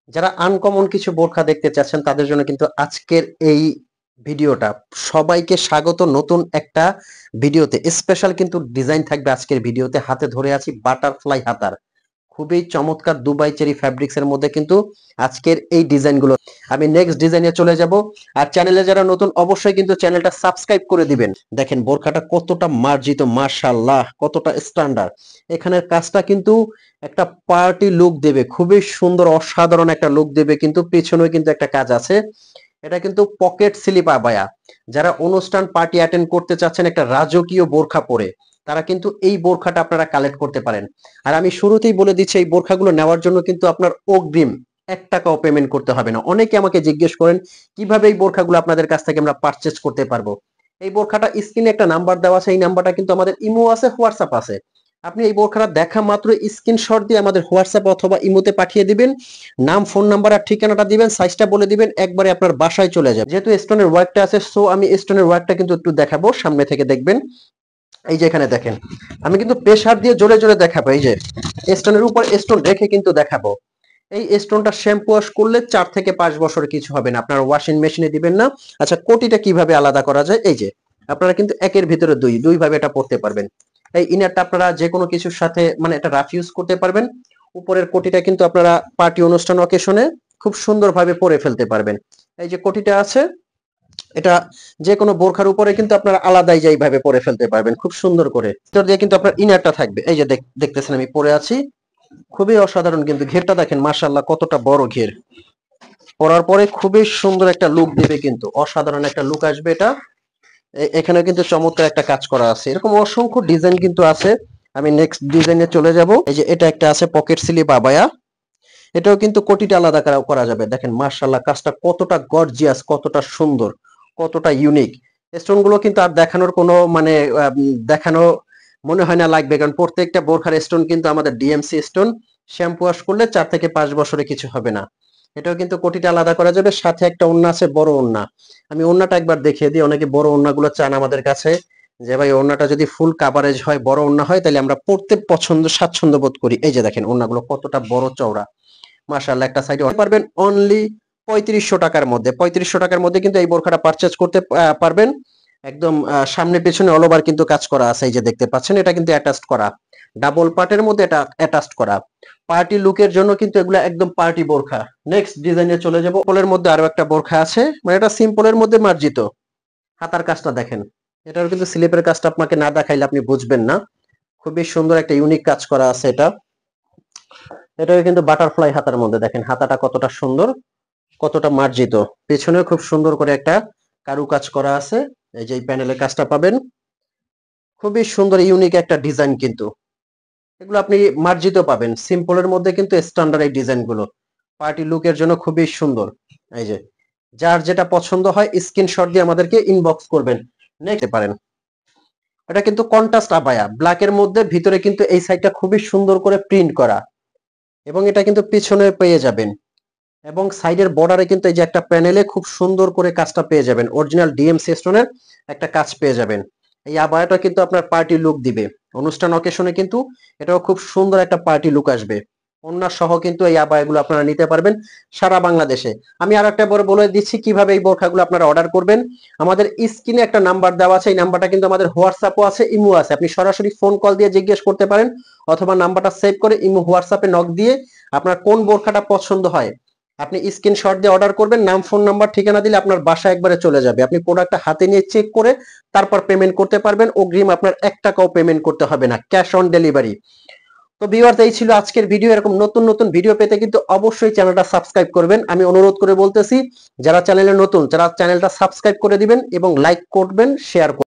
যারা আনকমন কিছু বোরখা দেখতে চাচ্ছেন তাদের জন্য কিন্তু আজকের এই ভিডিওটা। সবাইকে স্বাগত নতুন একটা ভিডিওতে। স্পেশাল কিন্তু ডিজাইন থাকবে আজকের ভিডিওতে। হাতে ধরে আছি বাটারফ্লাই হাতার, খুবই চমৎকার দুবাই চেরি ফ্যাব্রিক্স এর মধ্যে কিন্তু আজকের এই ডিজাইনগুলো। আমি নেক্সট ডিজাইনে চলে যাব। আর চ্যানেলে যারা নতুন অবশ্যই কিন্তু চ্যানেলটা সাবস্ক্রাইব করে দিবেন। দেখেন বোরখাটা কতটা মার্জিত, মাশাআল্লাহ, কতটা স্ট্যান্ডার্ড। এখানের কাজটা কিন্তু একটা পার্টি লুক দেবে, খুবই সুন্দর অসাধারণ একটা লুক দেবে। কিন্তু পেছনেও কিন্তু একটা কাজ আছে। এটা কিন্তু পকেট স্লিপ আবায়া। যারা অনুষ্ঠান পার্টি অ্যাটেন্ড করতে চাচ্ছেন একটা রাজকীয় বোরখা পরে, তারা কিন্তু এই বোরখাটা আপনারা কালেক্ট করতে পারেন। আর আমি শুরুতেই বলে দিচ্ছি এই বোরখাগুলো নেওয়ার জন্য কিন্তু আপনার অগ্রিম 1 টাকাও পেমেন্ট করতে হবে না। অনেকে আমাকে জিজ্ঞেস করেন কিভাবে এই বোরখাগুলো আপনাদের কাছ থেকে আমরা পারচেজ করতে পারবো। এই বোরখাটা স্ক্রিনে একটা নাম্বার দেওয়া আছে, এই নাম্বারটা কিন্তু আমাদের ইমো আছে, হোয়াটসঅ্যাপ আছে। আপনি এই বোরখাটা দেখা মাত্র স্ক্রিনশট দিয়ে আমাদের হোয়াটসঅ্যাপ অথবা ইমোতে পাঠিয়ে দিবেন। নাম, ফোন নাম্বার আর ঠিকানাটা দিবেন, সাইজটা বলে দিবেন, একবারে আপনার বাসায় চলে যাবে। যেহেতু স্টোনের ওয়ার্কটা আছে, সো আমি স্টোনের ওয়ার্কটা কিন্তু একটু দেখাবো, সামনে থেকে দেখবেন। এই যে এখানে দেখেন, আমি কিন্তু প্রেসার দিয়ে জোরে জোরে দেখাবো। এই যে স্টোনের উপর স্টোন রেখে কিন্তু দেখাবো। এই স্টোনটা শ্যাম্পু ওয়াশ করলে 4 থেকে 5 বছর কিছু হবে না, আপনার ওয়াশিং মেশিনে দিবেন না। আচ্ছা, কোটিটা কিভাবে আলাদা করা যায়? এই যে আপনারা কিন্তু একের ভিতরে দুই ভাবে এটা পড়তে পারবেন। এই ইনারটা আপনারা যে কোনো কিছুর সাথে মানে এটা রাফ ইউজ করতে পারবেন। উপরের কোটিটা কিন্তু আপনারা পার্টি অনুষ্ঠান অকেশনে খুব সুন্দরভাবে পরে ফেলতে পারবেন। এই যে কোটিটা আছে, এটা যে কোনো বোরখার উপরে কিন্তু আপনারা আলাদাই যাইভাবে পরে ফেলতে পারবেন খুব সুন্দর করে। ভিতর দিয়ে কিন্তু আপনার ইনারটা থাকবে। এই যে দেখতেছেন আমি পরে আছি, খুবই অসাধারণ। কিন্তু ঘেরটা দেখেন মাশাআল্লাহ, কতটা বড় ঘের। পরার পরে খুবই সুন্দর একটা লুক দিবে, কিন্তু অসাধারণ একটা লুক আসবে এটা। এখানে কিন্তু চমৎকার একটা কাজ করা আছে। এরকম অসংখ্য ডিজাইন কিন্তু আছে। আমি নেক্সট ডিজাইনে চলে যাব। এই যে এটা একটা আছে পকেট স্লিপ আবায়া। এটাও কিন্তু কোটিটা আলাদা করা যাবে। দেখেন মাশাআল্লাহ, কাজটা কতটা গর্জিয়াস, কতটা সুন্দর, কতটা ইউনিক। স্টোন গুলো কিন্তু আর দেখানোর কোনো মানে দেখানো মনে হয় না লাগবে, কারণ প্রত্যেকটা বোরখার স্টোন কিন্তু আমাদের ডিএমসি স্টোন। শ্যাম্পু ওয়াশ করলে 4 থেকে 5 বছরে কিছু হবে না। এটাও কিন্তু কোটিটা আলাদা করা যাবে। সাথে একটা ওড়না আছে, বড় ওড়না। আমি ওড়নাটা একবার দেখিয়ে দিই। অনেকে বড় ওড়নাগুলো চান আমাদের কাছে, যে ভাই ওড়নাটা যদি ফুল কাভারেজ হয়, বড় ওড়না হয়, তাহলে আমরা পড়তে স্বাচ্ছন্দ্য বোধ করি। এই যে দেখেন ওড়নাগুলো কতটা বড় চওড়া, মাশাআল্লাহ। একটা সাইডে পারবেন অনলি 3500 টাকার মধ্যে। 3500 টাকার মধ্যে কিন্তু এই বোরখাটা পারচেজ করতে পারবেন। একদম সামনে পেছনে অল ওভার কিন্তু কাজ করা আছে। এই যে দেখতে পাচ্ছেন, এটা কিন্তু অ্যাটাচড করা, ডাবল পার্টের মধ্যে এটা অ্যাটাচড করা। পার্টি লুকের জন্য কিন্তু এগুলো একদম পার্টি বোরখা। নেক্সট ডিজাইনে চলে যাব। সিম্পলের মধ্যে আরো একটা বোরখা আছে, মানে এটা সিম্পলের মধ্যে মার্জিত। হাতার কাজটা দেখেন, এটার কিন্তু স্লিপের কাজটা আপনাকে না দেখাইলে আপনি বুঝবেন না। খুবই সুন্দর একটা ইউনিক কাজ করা আছে এটা। এটাকে কিন্তু বাটারফ্লাই হাতার মধ্যে দেখেন হাতাটা কতটা সুন্দর, কতটা মার্জিত। পেছনেও খুব সুন্দর করে একটা কারু কাজ করা আছে। এই যে এই প্যানেলের কাজটা পাবেন, খুবই সুন্দর ইউনিক একটা ডিজাইন। কিন্তু এগুলো আপনি মার্জিত পাবেন। সিম্পলের মধ্যে কিন্তু স্ট্যান্ডার্ড এই ডিজাইন গুলো পার্টি লুকের জন্য খুবই সুন্দর। এই যে যার যেটা পছন্দ হয় স্ক্রিনশট দিয়ে আমাদেরকে ইনবক্স করবেন, নিতে পারেন। এটা কিন্তু কন্ট্রাস্ট আবায়া, ব্ল্যাকের মধ্যে ভিতরে কিন্তু এই সাইডটা খুবই সুন্দর করে প্রিন্ট করা, এবং এটা কিন্তু পিছনে পেয়ে যাবেন। এবং সাইডের বর্ডারে কিন্তু এই যে একটা প্যানেলে খুব সুন্দর করে কাজটা পেয়ে যাবেন, অরিজিনাল ডিএমসি স্টোনের একটা কাজ পেয়ে যাবেন। এই আবায়াটা কিন্তু আপনার পার্টি লুক দিবে। অনুষ্ঠান অকেশনে কিন্তু এটাও খুব সুন্দর একটা পার্টি লুক আসবে। ওড়না সহ কিন্তু এই আবায়াগুলো আপনারা নিতে পারবেন সারা বাংলাদেশে। আমি আর একটা বলে দিচ্ছি কিভাবে এই বোরখাগুলো আপনারা অর্ডার করবেন। আমাদের স্ক্রিনে একটা নাম্বার দেওয়া আছে, এই নাম্বারটা কিন্তু আমাদের হোয়াটসঅ্যাপও আছে, ইমো আছে। আপনি সরাসরি ফোন কল দিয়ে জিজ্ঞেস করতে পারেন, অথবা নাম্বারটা সেভ করে ইমো হোয়াটসঅ্যাপে নক দিয়ে আপনার কোন বোরখাটা পছন্দ হয় আপনি স্ক্রিনশট দিয়ে অর্ডার করবেন। নাম, ফোন নাম্বার, ঠিকানা দিলে আপনার বাসায় একবারে চলে যাবে। আপনি প্রোডাক্টটা হাতে নিয়ে চেক করে তারপর পেমেন্ট করতে পারবেন। অগ্রিম আপনার 1 টাকাও পেমেন্ট করতে হবে না, ক্যাশ অন ডেলিভারি। তো ভিউয়ার্স, এই ছিল আজকের ভিডিও। এরকম নতুন নতুন ভিডিও পেতে কিন্তু অবশ্যই চ্যানেলটা সাবস্ক্রাইব করবেন। আমি অনুরোধ করে বলতেছি, যারা চ্যানেলে নতুন, যারা চ্যানেলটা সাবস্ক্রাইব করে দিবেন এবং লাইক করবেন, শেয়ার করবেন।